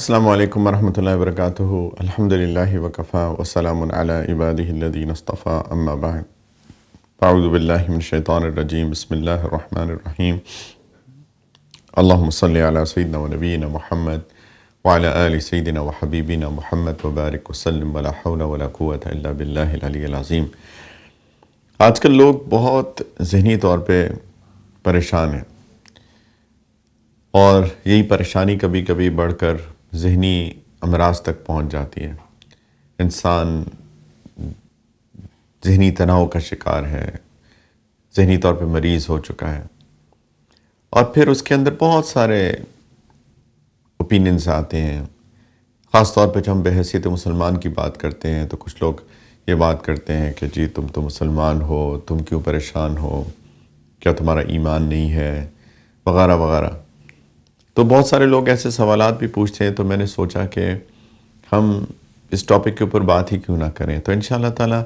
السلام علیکم ورحمۃ اللہ وبرکاتہ۔ الحمد للہ وکفا وسلام علی عبادہ الذین اصطفیٰ، اما بعد۔ اعوذ باللہ من الشیطان الرجیم، بسم اللہ الرحمن الرحیم۔ اللہم صلی علی سیدنا و نبینا محمد وعلی آل سیدنا و حبیبنا محمد وبارک وسلم، ولا حول ولا قوة الا باللہ العلی العظیم۔ آج کل لوگ بہت ذہنی طور پہ پریشان ہیں، اور یہی پریشانی کبھی کبھی بڑھ کر ذہنی امراض تک پہنچ جاتی ہے۔ انسان ذہنی تناؤ کا شکار ہے، ذہنی طور پہ مریض ہو چکا ہے، اور پھر اس کے اندر بہت سارے اوپینینز آتے ہیں۔ خاص طور پہ جب ہم بحیثیت مسلمان کی بات کرتے ہیں تو کچھ لوگ یہ بات کرتے ہیں کہ جی تم تو مسلمان ہو، تم کیوں پریشان ہو، کیا تمہارا ایمان نہیں ہے، وغیرہ وغیرہ۔ تو بہت سارے لوگ ایسے سوالات بھی پوچھتے ہیں، تو میں نے سوچا کہ ہم اس ٹاپک کے اوپر بات ہی کیوں نہ کریں۔ تو انشاءاللہ تعالی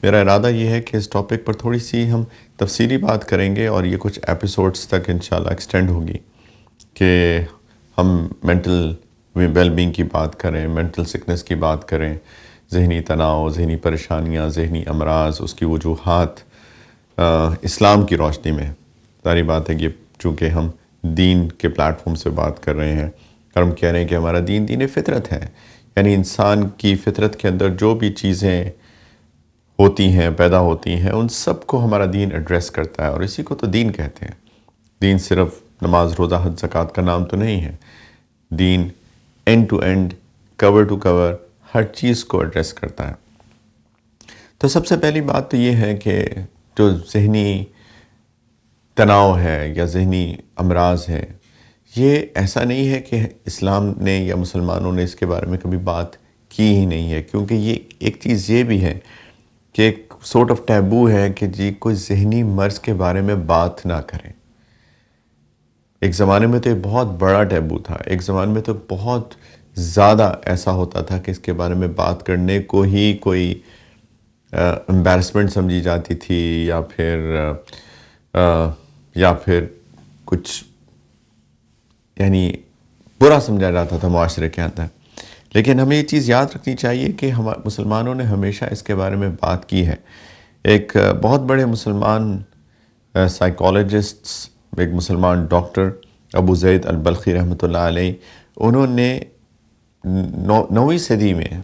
میرا ارادہ یہ ہے کہ اس ٹاپک پر تھوڑی سی ہم تفصیلی بات کریں گے، اور یہ کچھ ایپیسوڈز تک انشاءاللہ ایکسٹینڈ ہوگی کہ ہم مینٹل ویل بینگ کی بات کریں، مینٹل سکنس کی بات کریں، ذہنی تناؤ، ذہنی پریشانیاں، ذہنی امراض، اس کی وجوہات اسلام کی روشنی میں۔ ساری بات ہے کہ چونکہ ہم دین کے پلیٹ فارم سے بات کر رہے ہیں، اور ہم کہہ رہے ہیں کہ ہمارا دین فطرت ہے، یعنی انسان کی فطرت کے اندر جو بھی چیزیں ہوتی ہیں، پیدا ہوتی ہیں، ان سب کو ہمارا دین ایڈریس کرتا ہے، اور اسی کو تو دین کہتے ہیں۔ دین صرف نماز، روزہ، حج، زکوٰۃ کا نام تو نہیں ہے۔ Then end to end, cover to cover, ہر چیز کو ایڈریس کرتا ہے۔ تو سب سے پہلی بات تو یہ ہے کہ جو ذہنی تناؤ ہے یا ذہنی امراض ہے، یہ ایسا نہیں ہے کہ اسلام نے یا مسلمانوں نے اس کے بارے میں کبھی بات کی ہی نہیں ہے، کیونکہ یہ ایک چیز یہ بھی ہے کہ ایک سورٹ آف ٹیبو ہے کہ جی کوئی ذہنی مرض کے بارے میں بات نہ کریں۔ ایک زمانے میں تو یہ بہت بڑا ٹیبو تھا، ایک زمانے میں تو بہت زیادہ ایسا ہوتا تھا کہ اس کے بارے میں بات کرنے کو ہی کوئی امبیرسمنٹ سمجھی جاتی تھی، یا پھر کچھ یعنی برا سمجھا جاتا تھا معاشرے کے اندر۔ لیکن ہمیں یہ چیز یاد رکھنی چاہیے کہ ہم مسلمانوں نے ہمیشہ اس کے بارے میں بات کی ہے۔ ایک بہت بڑے مسلمان سائیکالوجسٹس، ایک مسلمان ڈاکٹر ابو زید البلخی رحمۃ اللہ علیہ، انہوں نے 9ویں صدی میں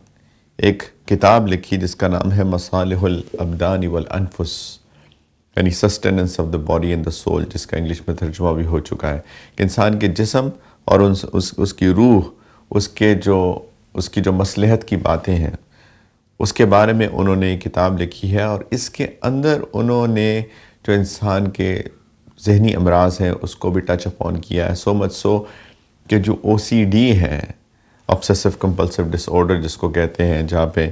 ایک کتاب لکھی جس کا نام ہے مصالح الابدان والانفس، یعنی sustenance of the body and the civil, جس کا انگلش میں ترجمہ بھی ہو چکا ہے کہ انسان کے جسم اور اس کی روح، اس کی جو مصلحت کی باتیں ہیں، اس کے بارے میں انہوں نے ایک کتاب لکھی ہے، اور اس کے اندر انہوں نے جو انسان کے ذہنی امراض ہیں اس کو بھی ٹچ اپون کیا ہے۔ سو مچ سو کہ جو OCD ہے، obsessive compulsive disorder جس کو کہتے ہیں، جہاں پہ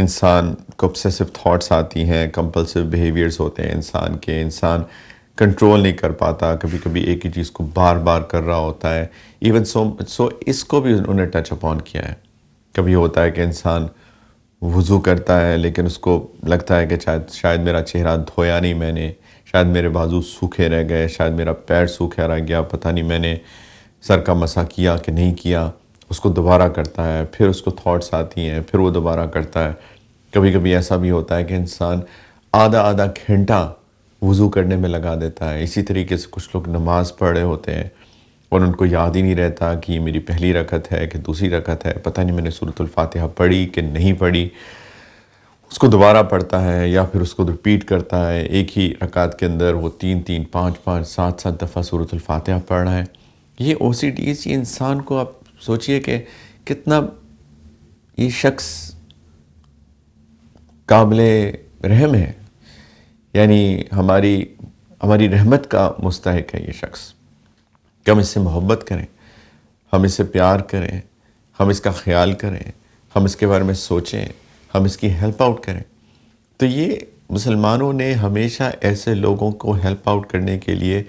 انسان کو obsessive thoughts آتی ہیں، compulsive behaviors ہوتے ہیں انسان کے، انسان کنٹرول نہیں کر پاتا، کبھی کبھی ایک ہی چیز کو بار بار کر رہا ہوتا ہے۔ ایون سو اس کو بھی انہوں نے ٹچ اپون کیا ہے۔ کبھی ہوتا ہے کہ انسان وضو کرتا ہے لیکن اس کو لگتا ہے کہ شاید میرا چہرہ دھویا نہیں میں نے، شاید میرے بازو سوکھے رہ گئے، شاید میرا پیر سوکھا رہ گیا، پتہ نہیں میں نے سر کا مسح کیا کہ نہیں کیا۔ اس کو دوبارہ کرتا ہے، پھر اس کو تھاٹس آتی ہیں، پھر وہ دوبارہ کرتا ہے۔ کبھی کبھی ایسا بھی ہوتا ہے کہ انسان آدھا گھنٹہ وضو کرنے میں لگا دیتا ہے۔ اسی طریقے سے کچھ لوگ نماز پڑھ رہے ہوتے ہیں اور ان کو یاد ہی نہیں رہتا کہ یہ میری پہلی رکعت ہے کہ دوسری رکعت ہے، پتہ نہیں میں نے سورۃ الفاتحہ پڑھی کہ نہیں پڑھی۔ اس کو دوبارہ پڑھتا ہے یا پھر اس کو ریپیٹ کرتا ہے، ایک ہی رکعت کے اندر وہ 3 5 7 دفعہ سورۃ الفاتحہ پڑھ رہا ہے۔ یہ OCDs، یہ انسان کو آپ سوچئے کہ کتنا یہ شخص قابل رحم ہے، یعنی ہماری رحمت کا مستحق ہے یہ شخص، کہ ہم اس سے محبت کریں، ہم اس سے پیار کریں، ہم اس کا خیال کریں، ہم اس کے بارے میں سوچیں، ہم اس کی ہیلپ آؤٹ کریں۔ تو یہ مسلمانوں نے ہمیشہ ایسے لوگوں کو ہیلپ آؤٹ کرنے کے لیے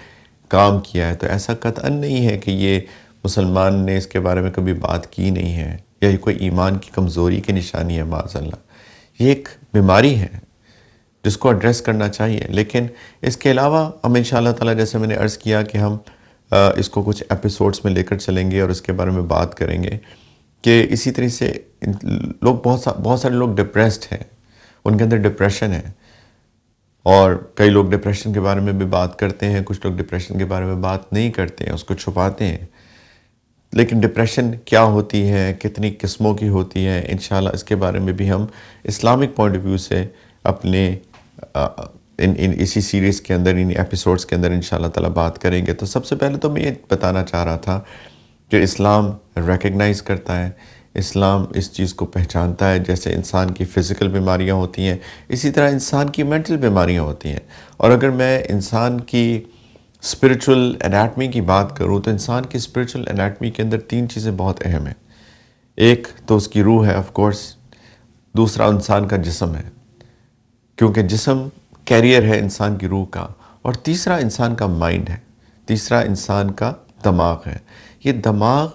کام کیا ہے۔ تو ایسا قطعاً نہیں ہے کہ یہ مسلمان نے اس کے بارے میں کبھی بات کی نہیں ہے، یا یہ کوئی ایمان کی کمزوری کی نشانی ہے، معاذ اللہ۔ یہ ایک بیماری ہے جس کو ایڈریس کرنا چاہیے۔ لیکن اس کے علاوہ ہم انشاءاللہ تعالیٰ، جیسے میں نے عرض کیا کہ ہم اس کو کچھ ایپیسوڈز میں لے کر چلیں گے اور اس کے بارے میں بات کریں گے کہ اسی طرح سے لوگ بہت سارے لوگ ڈپریسڈ ہیں، ان کے اندر ڈپریشن ہے، اور کئی لوگ ڈپریشن کے بارے میں بھی بات کرتے ہیں، کچھ لوگ ڈپریشن کے بارے میں بات نہیں کرتے ہیں، اس کو چھپاتے ہیں. لیکن ڈپریشن کیا ہوتی ہے، کتنی قسموں کی ہوتی ہے، انشاءاللہ اس کے بارے میں بھی ہم اسلامک پوائنٹ آف ویو سے اپنے اسی سیریز کے اندر، ان ایپیسوڈز کے اندر انشاءاللہ تعالیٰ بات کریں گے. تو سب سے پہلے تو میں یہ بتانا چاہ رہا تھا کہ اسلام ریکگنائز کرتا ہے، اسلام اس چیز کو پہچانتا ہے، جیسے انسان کی فزیکل بیماریاں ہوتی ہیں اسی طرح انسان کی مینٹل بیماریاں ہوتی ہیں. اور اگر میں انسان کی اسپرچول انیٹمی کی بات کروں تو انسان کی اسپرچول انیٹمی کے اندر 3 چیزیں بہت اہم ہیں. ایک تو اس کی روح ہے آف کورس، دوسرا انسان کا جسم ہے کیونکہ جسم کیریئر ہے انسان کی روح کا، اور تیسرا انسان کا مائنڈ ہے، تیسرا انسان کا دماغ ہے. یہ دماغ،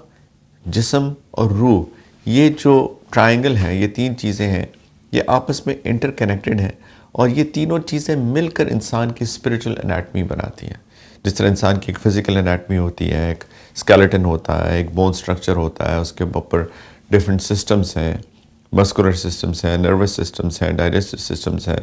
جسم اور روح، یہ جو ٹرائنگل ہے، یہ 3 چیزیں ہیں، یہ آپس میں انٹر کنیکٹڈ ہیں، اور یہ تینوں چیزیں مل کر انسان کی اسپرچول انیٹمی بناتی ہیں. جس طرح انسان کی ایک فزیکل انیٹمی ہوتی ہے، ایک اسکیلیٹن ہوتا ہے، ایک بون سٹرکچر ہوتا ہے، اس کے اوپر ڈیفرنٹ سسٹمز ہیں، مسکولر سسٹمز ہیں، نروس سسٹمز ہیں، ڈائجسٹو سسٹمز ہیں،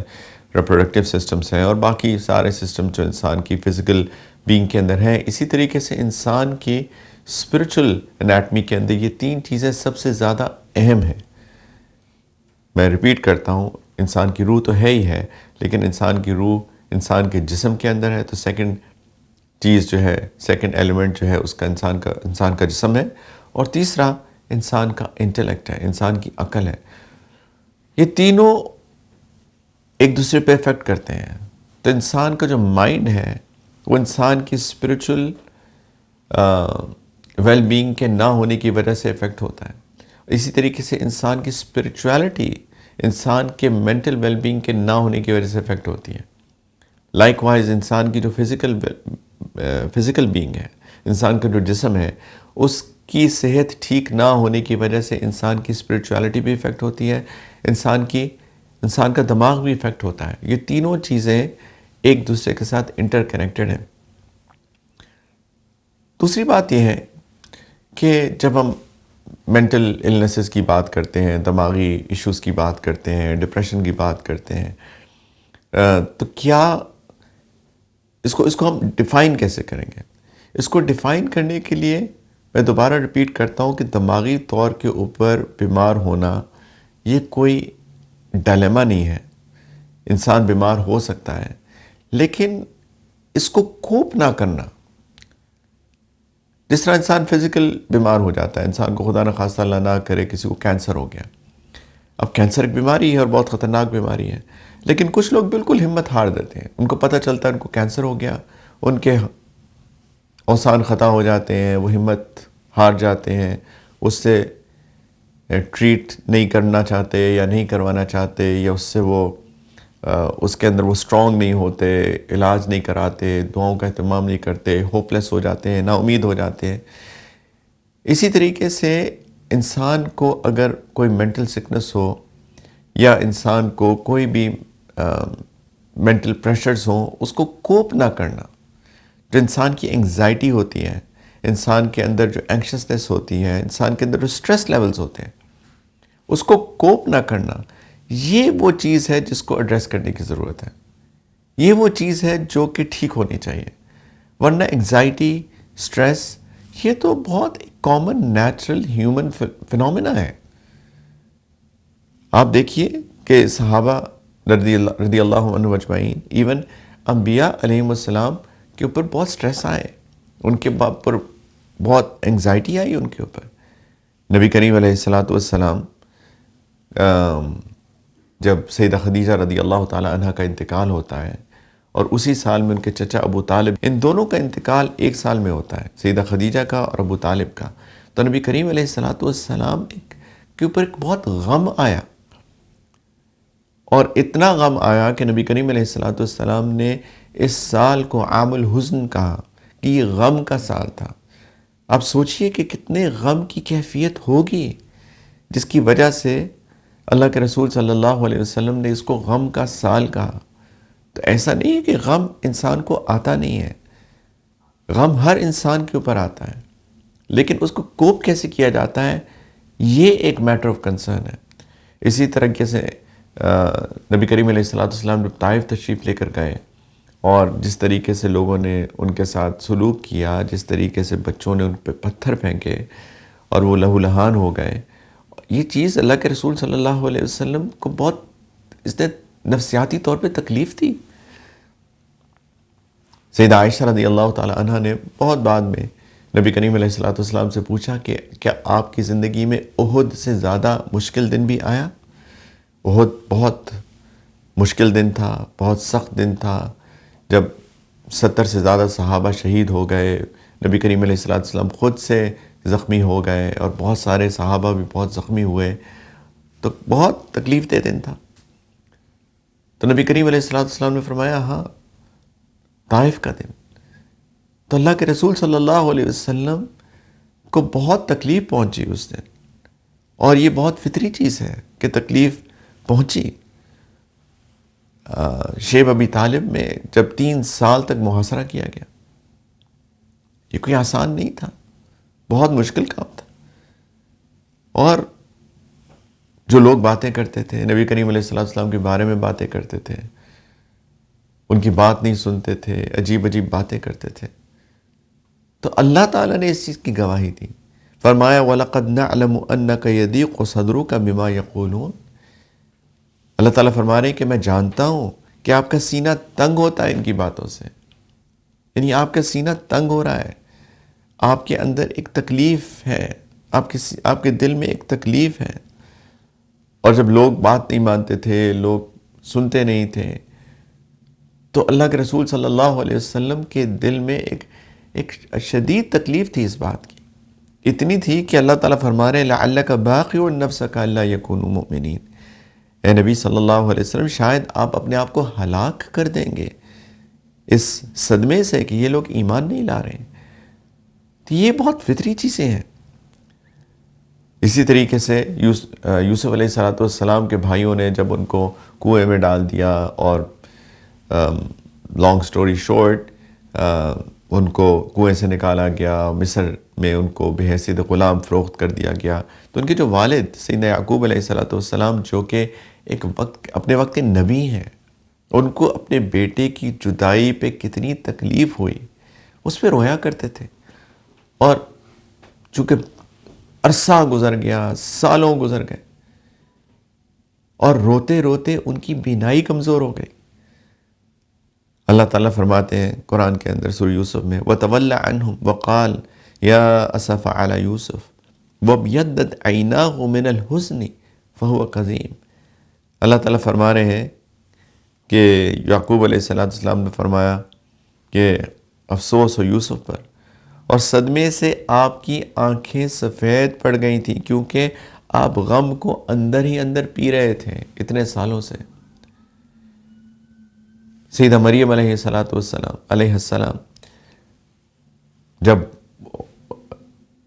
ریپروڈکٹیو سسٹمز ہیں، اور باقی سارے سسٹم جو انسان کی فزیکل بینگ کے اندر ہیں. اسی طریقے سے انسان کی اسپرچول انیٹمی کے اندر یہ 3 چیزیں سب سے زیادہ اہم ہیں. میں ریپیٹ کرتا ہوں، انسان کی روح تو ہے ہی ہے، لیکن انسان کی روح انسان کے جسم کے اندر ہے، تو سیکنڈ چیز جو ہے، سیکنڈ ایلیمنٹ جو ہے اس کا انسان کا جسم ہے، اور تیسرا انسان کا انٹلیکٹ ہے، انسان کی عقل ہے. یہ تینوں ایک دوسرے پہ افیکٹ کرتے ہیں. تو انسان کا جو مائنڈ ہے وہ انسان کی اسپرچول ویل بینگ کے نہ ہونے کی وجہ سے افیکٹ ہوتا ہے. اسی طریقے سے انسان کی اسپرچویلٹی انسان کے مینٹل ویل بینگ کے نہ ہونے کی وجہ سے افیکٹ ہوتی ہے. لائک وائز انسان کی جو فزیکل بینگ ہے، انسان کا جو جسم ہے، اس کی صحت ٹھیک نہ ہونے کی وجہ سے انسان کی اسپرچویلٹی بھی افیکٹ ہوتی ہے، انسان کا دماغ بھی افیکٹ ہوتا ہے. یہ تینوں چیزیں ایک دوسرے کے ساتھ انٹر کنیکٹڈ ہیں. دوسری بات یہ ہے کہ جب ہم مینٹل النیسز کی بات کرتے ہیں، دماغی ایشوز کی بات کرتے ہیں، ڈپریشن کی بات کرتے ہیں، تو کیا اس کو ہم ڈیفائن کیسے کریں گے؟ اس کو ڈیفائن کرنے کے لیے میں دوبارہ ریپیٹ کرتا ہوں کہ دماغی طور کے اوپر بیمار ہونا یہ کوئی ڈائلیما نہیں ہے. انسان بیمار ہو سکتا ہے، لیکن اس کو کوپ نہ کرنا. جس طرح انسان فزیکل بیمار ہو جاتا ہے، انسان کو خدا نخواستہ اللہ نہ کرے کسی کو کینسر ہو گیا. اب کینسر ایک بیماری ہے اور بہت خطرناک بیماری ہے، لیکن کچھ لوگ بالکل ہمت ہار دیتے ہیں. ان کو پتہ چلتا ہے ان کو کینسر ہو گیا، ان کے اوسان خطا ہو جاتے ہیں، وہ ہمت ہار جاتے ہیں، اس سے ٹریٹ نہیں کرنا چاہتے یا نہیں کروانا چاہتے، یا اس کے اندر وہ اسٹرانگ نہیں ہوتے، علاج نہیں کراتے، دعاؤں کا اہتمام نہیں کرتے، ہوپ لیس ہو جاتے ہیں، نا امید ہو جاتے ہیں. اسی طریقے سے انسان کو اگر کوئی مینٹل سکنس ہو یا انسان کو کوئی بھی مینٹل پریشرز ہوں، اس کو کوپ نہ کرنا. جو انسان کی انگزائٹی ہوتی ہے، انسان کے اندر جو اینکشسنس ہوتی ہے، انسان کے اندر جو سٹریس لیولز ہوتے ہیں، اس کو کوپ نہ کرنا، یہ وہ چیز ہے جس کو ایڈریس کرنے کی ضرورت ہے. یہ وہ چیز ہے جو کہ ٹھیک ہونی چاہیے. ورنہ انگزائٹی، سٹریس، یہ تو بہت کامن نیچرل ہیومن فینومینا ہے. آپ دیکھیے کہ صحابہ رضی اللہ عنہ اجمعین، ایون انبیاء علیہم السلام کے اوپر بہت سٹریس آئے، ان کے اوپر بہت انگزائٹی آئی. ان کے اوپر نبی کریم علیہ السلام جب سیدہ خدیجہ رضی اللہ تعالی عنہ کا انتقال ہوتا ہے، اور اسی سال میں ان کے چچا ابو طالب، ان دونوں کا انتقال ایک سال میں ہوتا ہے، سیدہ خدیجہ کا اور ابو طالب کا. تو نبی کریم علیہ السلام کے اوپر ایک بہت غم آیا، اور اتنا غم آیا کہ نبی کریم علیہ السلام نے اس سال کو عام الحزن کہا کہ یہ غم کا سال تھا. آپ سوچئے کہ کتنے غم کی کیفیت ہوگی جس کی وجہ سے اللہ کے رسول صلی اللہ علیہ وسلم نے اس کو غم کا سال کہا. تو ایسا نہیں ہے کہ غم انسان کو آتا نہیں ہے، غم ہر انسان کے اوپر آتا ہے، لیکن اس کو کوپ کیسے کیا جاتا ہے؟ یہ ایک میٹر آف کنسرن ہے۔ اسی طریقے سے نبی کریم علیہ السلام جب طائف تشریف لے کر گئے اور جس طریقے سے لوگوں نے ان کے ساتھ سلوک کیا، جس طریقے سے بچوں نے ان پہ پتھر پھینکے اور وہ لہو لہان ہو گئے، یہ چیز اللہ کے رسول صلی اللہ علیہ وسلم کو بہت اس نے نفسیاتی طور پہ تکلیف تھی۔ سیدہ عائشہ رضی اللہ تعالی عنہ نے بہت بعد میں نبی کریم علیہ السلام سے پوچھا کہ کیا آپ کی زندگی میں احد سے زیادہ مشکل دن بھی آیا؟ احد بہت مشکل دن تھا، بہت سخت دن تھا، جب 70 سے زیادہ صحابہ شہید ہو گئے، نبی کریم علیہ السلام خود سے زخمی ہو گئے اور بہت سارے صحابہ بھی بہت زخمی ہوئے، تو بہت تکلیف دہ دن تھا۔ تو نبی کریم علیہ السلام نے فرمایا ہاں، طائف کا دن۔ تو اللہ کے رسول صلی اللہ علیہ وسلم کو بہت تکلیف پہنچی اس دن، اور یہ بہت فطری چیز ہے کہ تکلیف پہنچی۔ شیب ابی طالب میں جب 3 سال تک محاصرہ کیا گیا، یہ کوئی آسان نہیں تھا، بہت مشکل کام تھا، اور جو لوگ باتیں کرتے تھے نبی کریم علیہ السلام کے بارے میں باتیں کرتے تھے، ان کی بات نہیں سنتے تھے، عجیب عجیب باتیں کرتے تھے، تو اللہ تعالیٰ نے اس چیز کی گواہی دی، فرمایا وَلَقَدْ نَعْلَمُ أَنَّكَ يَضِيقُ صَدْرُكَ بِمَا يَقُولُونَ۔ اللہ تعالیٰ فرما رہے ہیں کہ میں جانتا ہوں کہ آپ کا سینہ تنگ ہوتا ہے ان کی باتوں سے، یعنی آپ کا سینہ تنگ ہو رہا ہے، آپ کے اندر ایک تکلیف ہے، آپ کے دل میں ایک تکلیف ہے۔ اور جب لوگ بات نہیں مانتے تھے، لوگ سنتے نہیں تھے، تو اللہ کے رسول صلی اللہ علیہ وسلم کے دل میں ایک شدید تکلیف تھی اس بات کی، اتنی تھی کہ اللہ تعالیٰ فرما رہے ہیں لَعَلَّكَ بَاخِعٌ نَفْسَكَ أَلَّا يَكُونُوا مُؤْمِنِينَ۔ اے نبی صلی اللہ علیہ وسلم، شاید آپ اپنے آپ کو ہلاک کر دیں گے اس صدمے سے کہ یہ لوگ ایمان نہیں لا رہے ہیں۔ تو یہ بہت فطری چیزیں ہیں۔ اسی طریقے سے یوسف علیہ السلام کے بھائیوں نے جب ان کو کنویں میں ڈال دیا، اور لانگ سٹوری شارٹ، ان کو کنویں سے نکالا گیا، مصر میں ان کو بحیثیت غلام فروخت کر دیا گیا، تو ان کے جو والد سیدنا یعقوب علیہ السلام جو کہ اپنے وقت کے نبی ہیں، ان کو اپنے بیٹے کی جدائی پہ کتنی تکلیف ہوئی، اس پہ رویا کرتے تھے، اور چونکہ عرصہ گزر گیا، سالوں گزر گئے، اور روتے روتے ان کی بینائی کمزور ہو گئی۔ اللہ تعالیٰ فرماتے ہیں قرآن کے اندر سورہ یوسف میں وَتَوَلَّ عَنْهُمْ وَقَالَ يَا أَسَفَ عَلَى يُوسُف وَابْيَضَّتْ عَيْنَاهُ مِنَ الْحُزْنِ فَهُوَ كَظِيمٌ۔ اللہ تعالیٰ فرما رہے ہیں کہ یعقوب علیہ السلام نے فرمایا کہ افسوس ہو یوسف پر، اور صدمے سے آپ کی آنکھیں سفید پڑ گئی تھیں، کیونکہ آپ غم کو اندر ہی اندر پی رہے تھے اتنے سالوں سے۔ سیدہ مریم علیہ السلام جب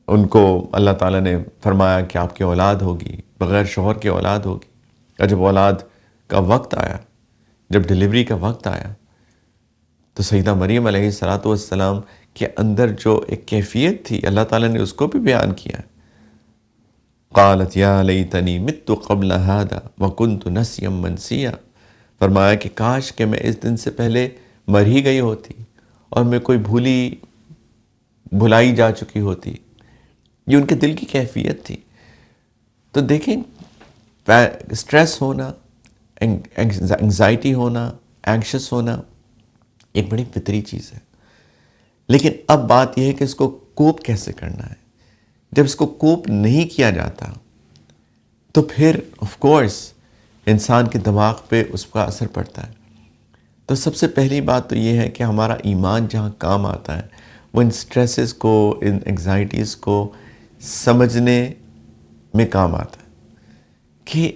ان کو اللہ تعالیٰ نے فرمایا کہ آپ کی اولاد ہوگی، بغیر شوہر کی اولاد ہوگی، اور جب اولاد کا وقت آیا، جب ڈیلیوری کا وقت آیا، تو سیدہ مریم علیہ السلام کے اندر جو ایک کیفیت تھی اللہ تعالیٰ نے اس کو بھی بیان کیا۔ قالت یا لیتنی مت قبل هذا وکنت نسیا منسیا، فرمایا کہ کاش کہ میں اس دن سے پہلے مر ہی گئی ہوتی اور میں کوئی بھلائی جا چکی ہوتی۔ یہ ان کے دل کی کیفیت تھی۔ تو دیکھیں، اسٹریس ہونا، انگزائٹی ہونا، اینکشس ہونا ایک بڑی فطری چیز ہے، لیکن اب بات یہ ہے کہ اس کو کوپ کیسے کرنا ہے۔ جب اس کو کوپ نہیں کیا جاتا تو پھر آف کورس انسان کے دماغ پہ اس کا اثر پڑتا ہے۔ تو سب سے پہلی بات تو یہ ہے کہ ہمارا ایمان جہاں کام آتا ہے وہ ان سٹریسز کو، ان انگزائٹیز کو سمجھنے میں کام آتا ہے کہ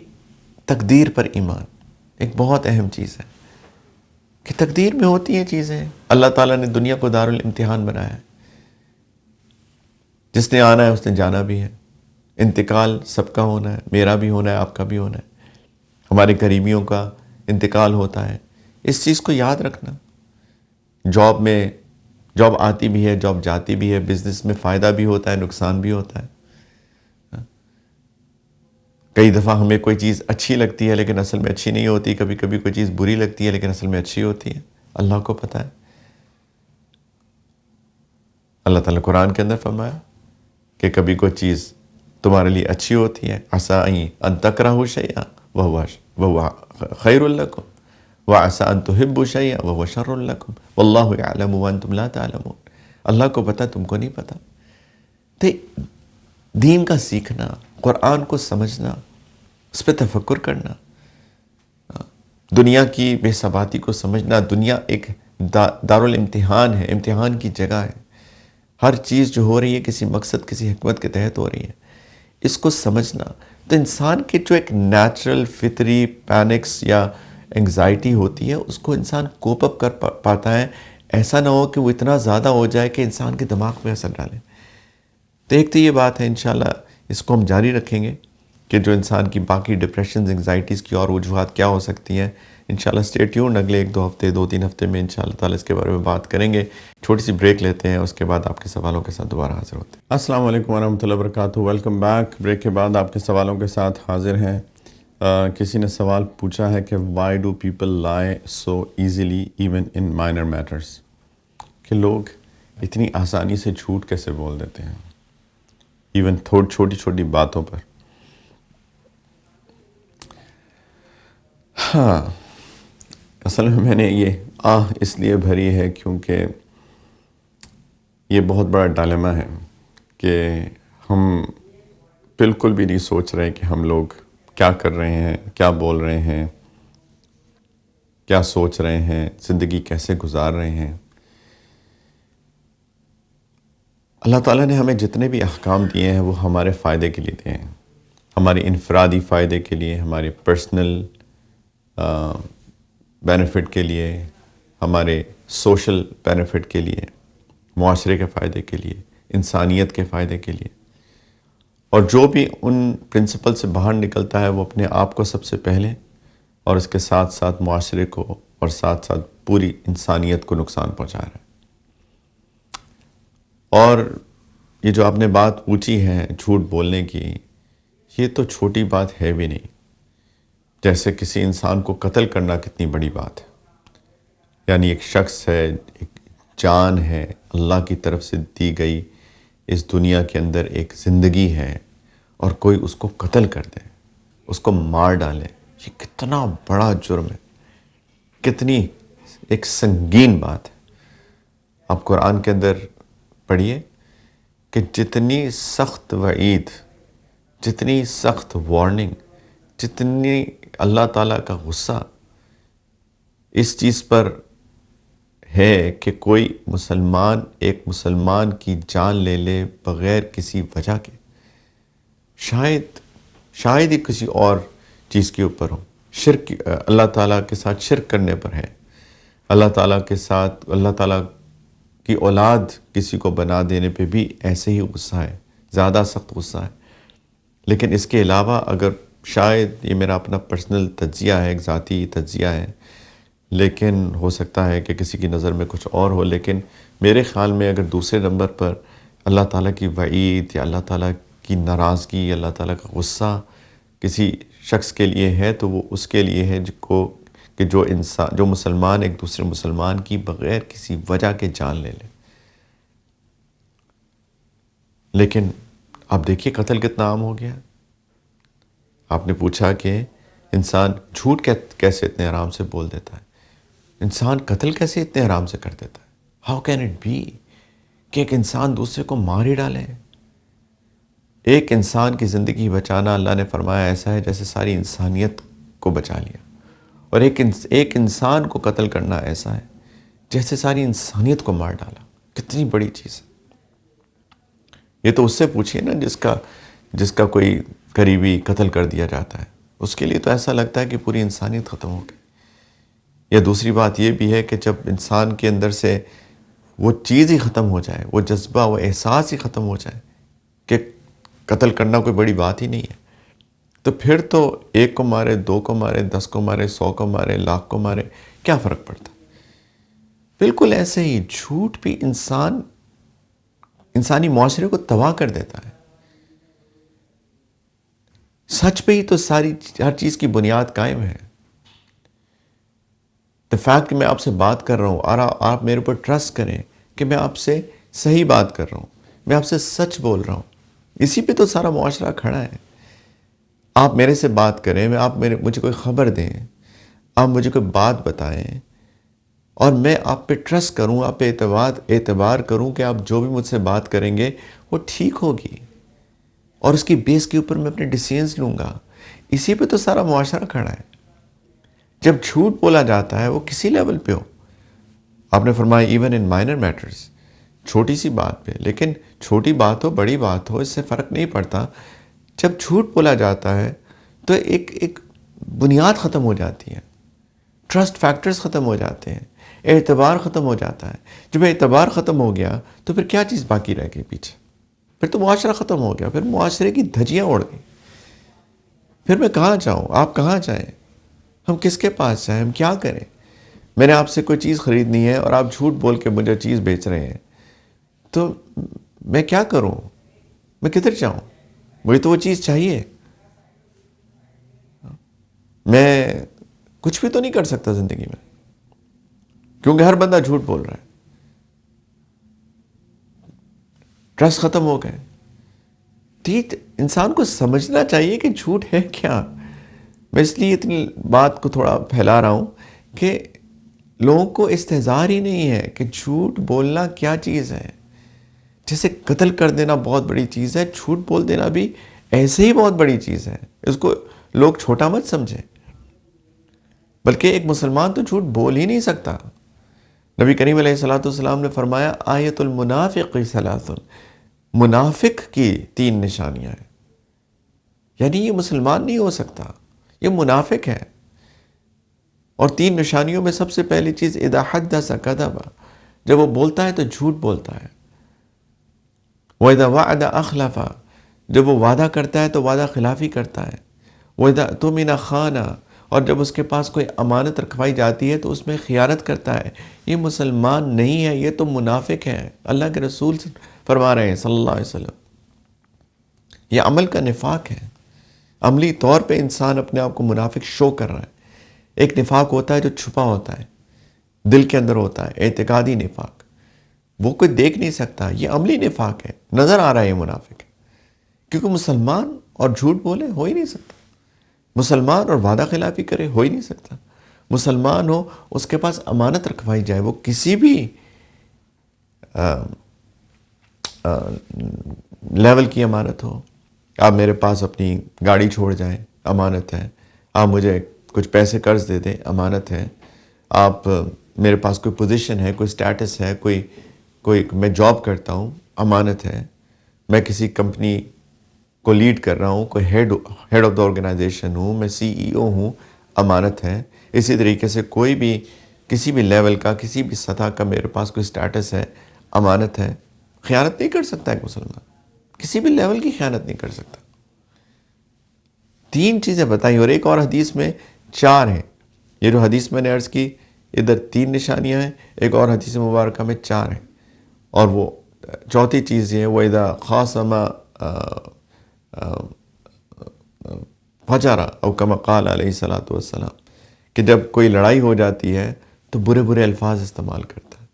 تقدیر پر ایمان ایک بہت اہم چیز ہے، کہ تقدیر میں ہوتی ہیں چیزیں۔ اللہ تعالیٰ نے دنیا کو دارالامتحان بنایا ہے، جس نے آنا ہے اس نے جانا بھی ہے، انتقال سب کا ہونا ہے، میرا بھی ہونا ہے، آپ کا بھی ہونا ہے، ہمارے قریبیوں کا انتقال ہوتا ہے۔ اس چیز کو یاد رکھنا، جاب آتی بھی ہے، جاب جاتی بھی ہے، بزنس میں فائدہ بھی ہوتا ہے، نقصان بھی ہوتا ہے، کئی دفعہ ہمیں کوئی چیز اچھی لگتی ہے لیکن اصل میں اچھی نہیں ہوتی، کبھی کبھی کوئی چیز بری لگتی ہے لیکن اصل میں اچھی ہوتی ہے، اللہ کو پتہ ہے۔ اللہ تعالیٰ قرآن کے اندر فرمایا کہ کبھی کوئی چیز تمہارے لیے اچھی ہوتی ہے، عَسَىٰ أَن تَكْرَهُوا شَيْئًا وَهُوَ خَيْرٌ لَكُمْ وَعَسَىٰ أَن تُحِبُّوا شَيْئًا وَهُوَ شَرٌّ لَكُمْ وَاللَّهُ يَعْلَمُ وَأَنْتُمْ لَا تَعْلَمُونَ۔ اللہ کو پتہ، تم کو نہیں پتہ۔ تو دین کا سیکھنا، قرآن کو سمجھنا، اس پہ تفکر کرنا، دنیا کی بے ثباتی کو سمجھنا، دنیا ایک دارالامتحان ہے، امتحان کی جگہ ہے، ہر چیز جو ہو رہی ہے کسی مقصد، کسی حکمت کے تحت ہو رہی ہے، اس کو سمجھنا، تو انسان کے جو ایک نیچرل فطری پینکس یا انگزائٹی ہوتی ہے اس کو انسان کوپ اپ کر پاتا ہے، ایسا نہ ہو کہ وہ اتنا زیادہ ہو جائے کہ انسان کے دماغ میں اثر ڈالے۔ تو ایک تو یہ بات ہے، انشاءاللہ اس کو ہم جاری رکھیں گے کہ جو انسان کی باقی ڈپریشنز، انگزائٹیز کی اور وجوہات کیا ہو سکتی ہیں، انشاءاللہ اسٹے ٹیونڈ، اگلے ایک دو ہفتے، 2-3 ہفتے میں انشاءاللہ تعالیٰ اس کے بارے میں بات کریں گے۔ چھوٹی سی بریک لیتے ہیں، اس کے بعد آپ کے سوالوں کے ساتھ دوبارہ حاضر ہوتے ہیں۔ السلام علیکم ورحمۃ اللہ وبرکاتہ، ویلکم بیک۔ بریک کے بعد آپ کے سوالوں کے ساتھ حاضر ہیں۔ کسی نے سوال پوچھا ہے کہ Y do people lie so easily even in minor matters, کہ لوگ اتنی آسانی سے جھوٹ کیسے بول دیتے ہیں ایون چھوٹی چھوٹی باتوں پر۔ ہاں، اصل میں نے یہ اس لیے بھری ہے کیونکہ یہ بہت بڑا ڈائلیما ہے کہ ہم بالکل بھی نہیں سوچ رہے کہ ہم لوگ کیا کر رہے ہیں، کیا بول رہے ہیں، کیا سوچ رہے ہیں، زندگی کیسے گزار رہے ہیں۔ اللہ تعالیٰ نے ہمیں جتنے بھی احکام دیے ہیں وہ ہمارے فائدے کے لیے دیے ہیں، ہمارے انفرادی فائدے کے لیے، ہمارے پرسنل بینیفٹ کے لیے، ہمارے سوشل بینیفٹ کے لیے، معاشرے کے فائدے کے لیے، انسانیت کے فائدے کے لیے۔ اور جو بھی ان پرنسپل سے باہر نکلتا ہے وہ اپنے آپ کو سب سے پہلے اور اس کے ساتھ ساتھ معاشرے کو اور ساتھ ساتھ پوری انسانیت کو نقصان پہنچا رہا ہے۔ اور یہ جو آپ نے بات پوچھی ہے جھوٹ بولنے کی، یہ تو چھوٹی بات ہے بھی نہیں۔ جیسے کسی انسان کو قتل کرنا کتنی بڑی بات ہے، یعنی ایک شخص ہے، ایک جان ہے، اللہ کی طرف سے دی گئی اس دنیا کے اندر ایک زندگی ہے، اور کوئی اس کو قتل کر دے، اس کو مار ڈالے، یہ کتنا بڑا جرم ہے، کتنی ایک سنگین بات ہے۔ آپ قرآن کے اندر پڑھیے کہ جتنی سخت وعید، جتنی سخت وارننگ، جتنی اللہ تعالیٰ کا غصہ اس چیز پر ہے کہ کوئی مسلمان ایک مسلمان کی جان لے لے بغیر کسی وجہ کے، شاید ہی کسی اور چیز کے اوپر ہو، شرک، اللہ تعالیٰ کے ساتھ شرک کرنے پر ہے، اللہ تعالیٰ کے ساتھ، اللہ تعالیٰ کی اولاد کسی کو بنا دینے پہ بھی ایسے ہی غصہ ہے، زیادہ سخت غصہ ہے۔ لیکن اس کے علاوہ اگر شاید یہ میرا اپنا پرسنل تجزیہ ہے، ایک ذاتی تجزیہ ہے، لیکن ہو سکتا ہے کہ کسی کی نظر میں کچھ اور ہو، لیکن میرے خیال میں اگر دوسرے نمبر پر اللہ تعالیٰ کی وعید یا اللہ تعالیٰ کی ناراضگی یا اللہ تعالیٰ کا غصہ کسی شخص کے لیے ہے تو وہ اس کے لیے ہے کہ جو مسلمان ایک دوسرے مسلمان کی بغیر کسی وجہ کے جان لے لے۔ لیکن آپ دیکھیے قتل کتنا عام ہو گیا۔ آپ نے پوچھا کہ انسان جھوٹ کیسے اتنے آرام سے بول دیتا ہے، انسان قتل کیسے اتنے آرام سے کر دیتا ہے؟ ہاؤ کین اٹ بی کہ ایک انسان دوسرے کو مار ہی ڈالے؟ ایک انسان کی زندگی بچانا، اللہ نے فرمایا، ایسا ہے جیسے ساری انسانیت کو بچا لیا، اور ایک انسان کو قتل کرنا ایسا ہے جیسے ساری انسانیت کو مار ڈالا۔ کتنی بڑی چیز ہے یہ! تو اس سے پوچھئے نا جس کا کوئی قریبی قتل کر دیا جاتا ہے، اس کے لیے تو ایسا لگتا ہے کہ پوری انسانیت ختم ہو گئی۔ یا دوسری بات یہ بھی ہے کہ جب انسان کے اندر سے وہ چیز ہی ختم ہو جائے، وہ جذبہ، وہ احساس ہی ختم ہو جائے کہ قتل کرنا کوئی بڑی بات ہی نہیں ہے، تو پھر تو 1 کو مارے، 2 کو مارے، 10 کو مارے، 100 کو مارے، 1,00,000 کو مارے، کیا فرق پڑتا؟ بالکل ایسے ہی جھوٹ بھی انسانی معاشرے کو تباہ کر دیتا ہے۔ سچ پہ ہی تو ہر چیز کی بنیاد قائم ہے. دا فیکٹ کہ میں آپ سے بات کر رہا ہوں اور آپ میرے اوپر ٹرسٹ کریں کہ میں آپ سے صحیح بات کر رہا ہوں, میں آپ سے سچ بول رہا ہوں, اسی پہ تو سارا معاشرہ کھڑا ہے. آپ میرے سے بات کریں, مجھے کوئی خبر دیں, آپ مجھے کوئی بات بتائیں اور میں آپ پہ ٹرسٹ کروں, آپ پہ اعتبار کروں کہ آپ جو بھی مجھ سے بات کریں گے وہ ٹھیک ہوگی, اور اس کی بیس کے اوپر میں اپنے ڈیسیژنز لوں گا. اسی پہ تو سارا معاشرہ کھڑا ہے. جب جھوٹ بولا جاتا ہے وہ کسی لیول پہ ہو, آپ نے فرمایا ایون ان مائنر میٹرز, چھوٹی سی بات پہ, لیکن چھوٹی بات ہو بڑی بات ہو اس سے فرق نہیں پڑتا. جب جھوٹ بولا جاتا ہے تو ایک بنیاد ختم ہو جاتی ہے, ٹرسٹ فیکٹرز ختم ہو جاتے ہیں, اعتبار ختم ہو جاتا ہے. جب اعتبار ختم ہو گیا تو پھر کیا چیز باقی رہ گئی پیچھے؟ پھر تو معاشرہ ختم ہو گیا, پھر معاشرے کی دھجیاں اڑ گئی. پھر میں کہاں جاؤں, آپ کہاں جائیں, ہم کس کے پاس جائیں, ہم کیا کریں؟ میں نے آپ سے کوئی چیز خریدنی ہے اور آپ جھوٹ بول کے مجھے چیز بیچ رہے ہیں, تو میں کیا کروں؟ میں کدھر جاؤں؟ مجھے تو وہ چیز چاہیے. میں کچھ بھی تو نہیں کر سکتا زندگی میں, کیونکہ ہر بندہ جھوٹ بول رہا ہے. ٹرسٹ ختم ہو گئے. ٹھیک, انسان کو سمجھنا چاہیے کہ جھوٹ ہے کیا. میں اس لیے اتنی بات کو تھوڑا پھیلا رہا ہوں کہ لوگوں کو استحضار ہی نہیں ہے کہ جھوٹ بولنا کیا چیز ہے. جیسے قتل کر دینا بہت بڑی چیز ہے, جھوٹ بول دینا بھی ایسے ہی بہت بڑی چیز ہے. اس کو لوگ چھوٹا مت سمجھیں, بلکہ ایک مسلمان تو جھوٹ بول ہی نہیں سکتا. نبی کریم علیہ الصلوۃ والسلام نے فرمایا آیت المنافق ثلاث, منافق کی 3 نشانیاں ہیں. یعنی یہ مسلمان نہیں ہو سکتا, یہ منافق ہے. اور 3 نشانیوں میں سب سے پہلی چیز اذا حدث کذب, جب وہ بولتا ہے تو جھوٹ بولتا ہے. وَإِذَا وَعَدَ أَخْلَفَ, جب وہ وعدہ کرتا ہے تو وعدہ خلافی کرتا ہے. وَإِذَا اؤْتُمِنَ خَانَ, اور جب اس کے پاس کوئی امانت رکھوائی جاتی ہے تو اس میں خیانت کرتا ہے. یہ مسلمان نہیں ہے, یہ تو منافق ہے. اللہ کے رسول فرما رہے ہیں صلی اللہ علیہ وسلم, یہ عمل کا نفاق ہے. عملی طور پہ انسان اپنے آپ کو منافق شو کر رہا ہے. ایک نفاق ہوتا ہے جو چھپا ہوتا ہے, دل کے اندر ہوتا ہے, اعتقادی نفاق, وہ کوئی دیکھ نہیں سکتا. یہ عملی نفاق ہے, نظر آ رہا ہے یہ منافق ہے. کیونکہ مسلمان اور جھوٹ بولے ہو ہی نہیں سکتا, مسلمان اور وعدہ خلافی کرے ہو ہی نہیں سکتا. مسلمان ہو, اس کے پاس امانت رکھوائی جائے, وہ کسی بھی لیول کی امانت ہو. آپ میرے پاس اپنی گاڑی چھوڑ جائیں, امانت ہے. آپ مجھے کچھ پیسے قرض دے دیں, امانت ہے. آپ میرے پاس کوئی پوزیشن ہے, کوئی سٹیٹس ہے, کوئی میں جاب کرتا ہوں, امانت ہے. میں کسی کمپنی کو لیڈ کر رہا ہوں, کوئی ہیڈ آف دا آرگنائزیشن ہوں, میں CEO ہوں, امانت ہے. اسی طریقے سے کوئی بھی کسی بھی لیول کا, کسی بھی سطح کا میرے پاس کوئی سٹیٹس ہے, امانت ہے. خیانت نہیں کر سکتا ایک مسلمان, کسی بھی لیول کی خیانت نہیں کر سکتا. 3 چیزیں بتائیں, اور ایک اور حدیث میں 4 ہیں. یہ جو حدیث میں نے عرض کی, ادھر 3 نشانیاں ہیں, ایک اور حدیث مبارکہ میں 4 ہیں. اور وہ چوتھی چیز یہ ہے وَإِذَا خَاصَمَ فَجَرَ, او کما قال علیہ الصلوۃ والسلام, کہ جب کوئی لڑائی ہو جاتی ہے تو برے برے الفاظ استعمال کرتا ہے.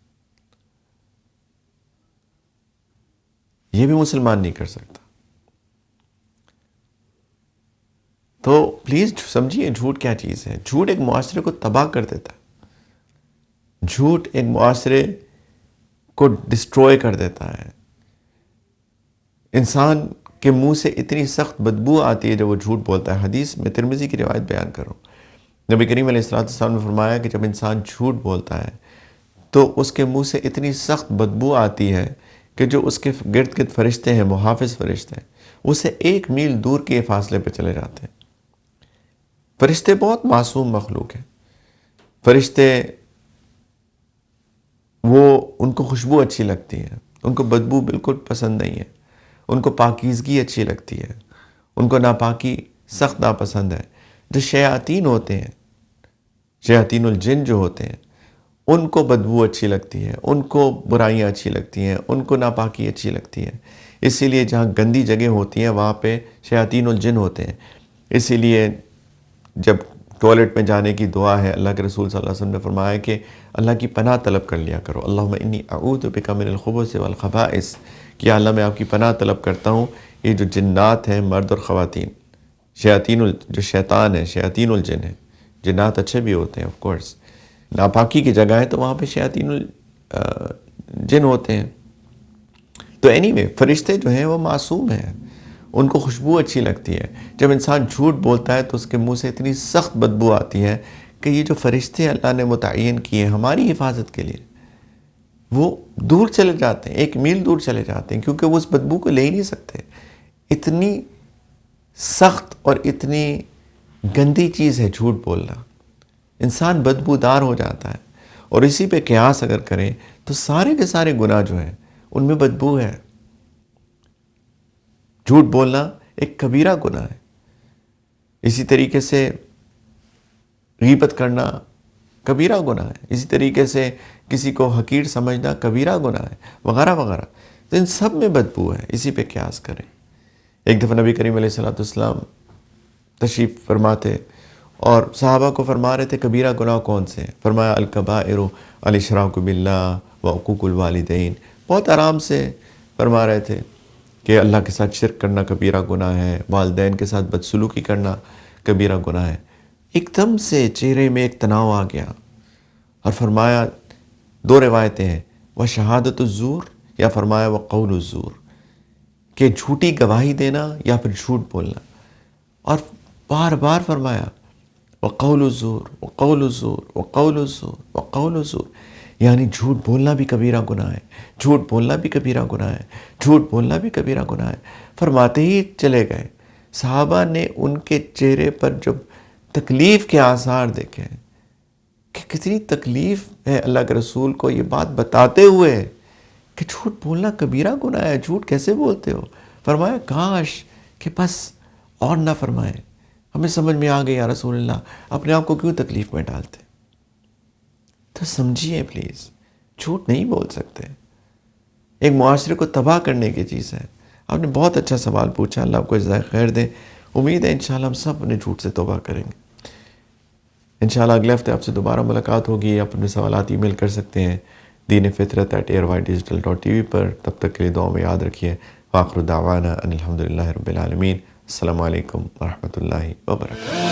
یہ بھی مسلمان نہیں کر سکتا. تو پلیز سمجھیے جھوٹ کیا چیز ہے. جھوٹ ایک معاشرے کو تباہ کر دیتا ہے. جھوٹ ایک معاشرے کو ڈسٹروائے کر دیتا ہے. انسان کے منہ سے اتنی سخت بدبو آتی ہے جب وہ جھوٹ بولتا ہے. حدیث میں ترمذی کی روایت بیان کروں, نبی کریم علیہ السلام نے فرمایا کہ جب انسان جھوٹ بولتا ہے تو اس کے منہ سے اتنی سخت بدبو آتی ہے کہ جو اس کے گرد گرد فرشتے ہیں, محافظ فرشتے ہیں, اسے 1 میل دور کے فاصلے پہ چلے جاتے ہیں. فرشتے بہت معصوم مخلوق ہیں. فرشتے ان کو خوشبو اچھی لگتی ہے, ان کو بدبو بالکل پسند نہیں ہے. ان کو پاکیزگی اچھی لگتی ہے, ان کو ناپاکی سخت ناپسند ہے. جو شیاطین ہوتے ہیں, شیاطین الجن جو ہوتے ہیں, ان کو بدبو اچھی لگتی ہے, ان کو برائیاں اچھی لگتی ہیں, ان کو ناپاکی اچھی لگتی ہے. اسی لیے جہاں گندی جگہ ہوتی ہیں وہاں پہ شیاطین الجن ہوتے ہیں. اسی لیے جب ٹوائلٹ میں جانے کی دعا ہے، اللہ کے رسول صلی اللہ علیہ وسلم نے فرمایا کہ اللہ کی پناہ طلب کر لیا کرو، اللہم انی اعوذ بک من الخبث والخبائث، کہ اللہ میں آپ کی پناہ طلب کرتا ہوں یہ جو جنات ہیں، مرد اور خواتین، جو شیطان ہے، شیاطین الجن ہے، جنات اچھے بھی ہوتے ہیں آف کورس، ناپاکی کی جگہ ہے تو وہاں پہ شیاطین الجن ہوتے ہیں. تو اینی وے فرشتے جو ہیں وہ معصوم ہیں، ان کو خوشبو اچھی لگتی ہے. جب انسان جھوٹ بولتا ہے تو اس کے منہ سے اتنی سخت بدبو آتی ہے کہ یہ جو فرشتے اللہ نے متعین کیے ہیں ہماری حفاظت کے لیے، وہ دور چلے جاتے ہیں، 1 میل دور چلے جاتے ہیں، کیونکہ وہ اس بدبو کو لے ہی نہیں سکتے. اتنی سخت اور اتنی گندی چیز ہے جھوٹ بولنا، انسان بدبودار ہو جاتا ہے. اور اسی پہ قیاس اگر کریں تو سارے کے سارے گناہ جو ہیں ان میں بدبو ہے. جھوٹ بولنا ایک کبیرہ گناہ ہے. اسی طریقے سے غیبت کرنا کبیرہ گناہ ہے. اسی طریقے سے کسی کو حقیر سمجھنا کبیرہ گناہ ہے، وغیرہ وغیرہ. تو ان سب میں بدبو ہے، اسی پہ قیاس کریں. ایک دفعہ نبی کریم علیہ السلام تشریف فرماتے اور صحابہ کو فرما رہے تھے کبیرہ گناہ کون سے ہیں. فرمایا الکبائر الاشراک باللہ وعقوق الوالدین. بہت آرام سے فرما رہے تھے کہ اللہ کے ساتھ شرک کرنا کبیرہ گناہ ہے، والدین کے ساتھ بدسلوکی کرنا کبیرہ گناہ ہے. ایک دم سے چہرے میں ایک تناؤ آ گیا اور فرمایا 2 روایتیں ہیں، وشہادت الزور، یا فرمایا وقول الزور، کہ جھوٹی گواہی دینا یا پھر جھوٹ بولنا. اور بار بار فرمایا وقول الزور وقول الزور وقول الزور وقول الزور، یعنی جھوٹ بولنا بھی کبیرہ گناہ ہے، جھوٹ بولنا بھی کبیرہ گناہ ہے، جھوٹ بولنا بھی کبیرہ گناہ ہے. فرماتے ہی چلے گئے. صحابہ نے ان کے چہرے پر جب تکلیف کے آثار دیکھے کہ کتنی تکلیف ہے اللہ کے رسول کو یہ بات بتاتے ہوئے کہ جھوٹ بولنا کبیرہ گناہ ہے، جھوٹ کیسے بولتے ہو. فرمایا کاش کہ بس اور نہ فرمائیں، ہمیں سمجھ میں آ گئی یا رسول اللہ، اپنے آپ کو کیوں تکلیف میں ڈالتے. تو سمجھیے پلیز، جھوٹ نہیں بول سکتے، ایک معاشرے کو تباہ کرنے کی چیز ہے. آپ نے بہت اچھا سوال پوچھا، اللہ آپ کو جزائے خیر دے. امید ہے انشاءاللہ ہم سب اپنے جھوٹ سے توبہ کریں گے. انشاءاللہ اگلے ہفتے آپ سے دوبارہ ملاقات ہوگی. آپ اپنے سوالات ای میل کر سکتے ہیں deenفطرت@airwhitedigital.tv پر. تب تک کے لیے دعاؤں میں یاد رکھیے. وآخر دعوانا ان الحمدللہ رب العالمین. السلام علیکم ورحمۃ اللہ وبرکاتہ.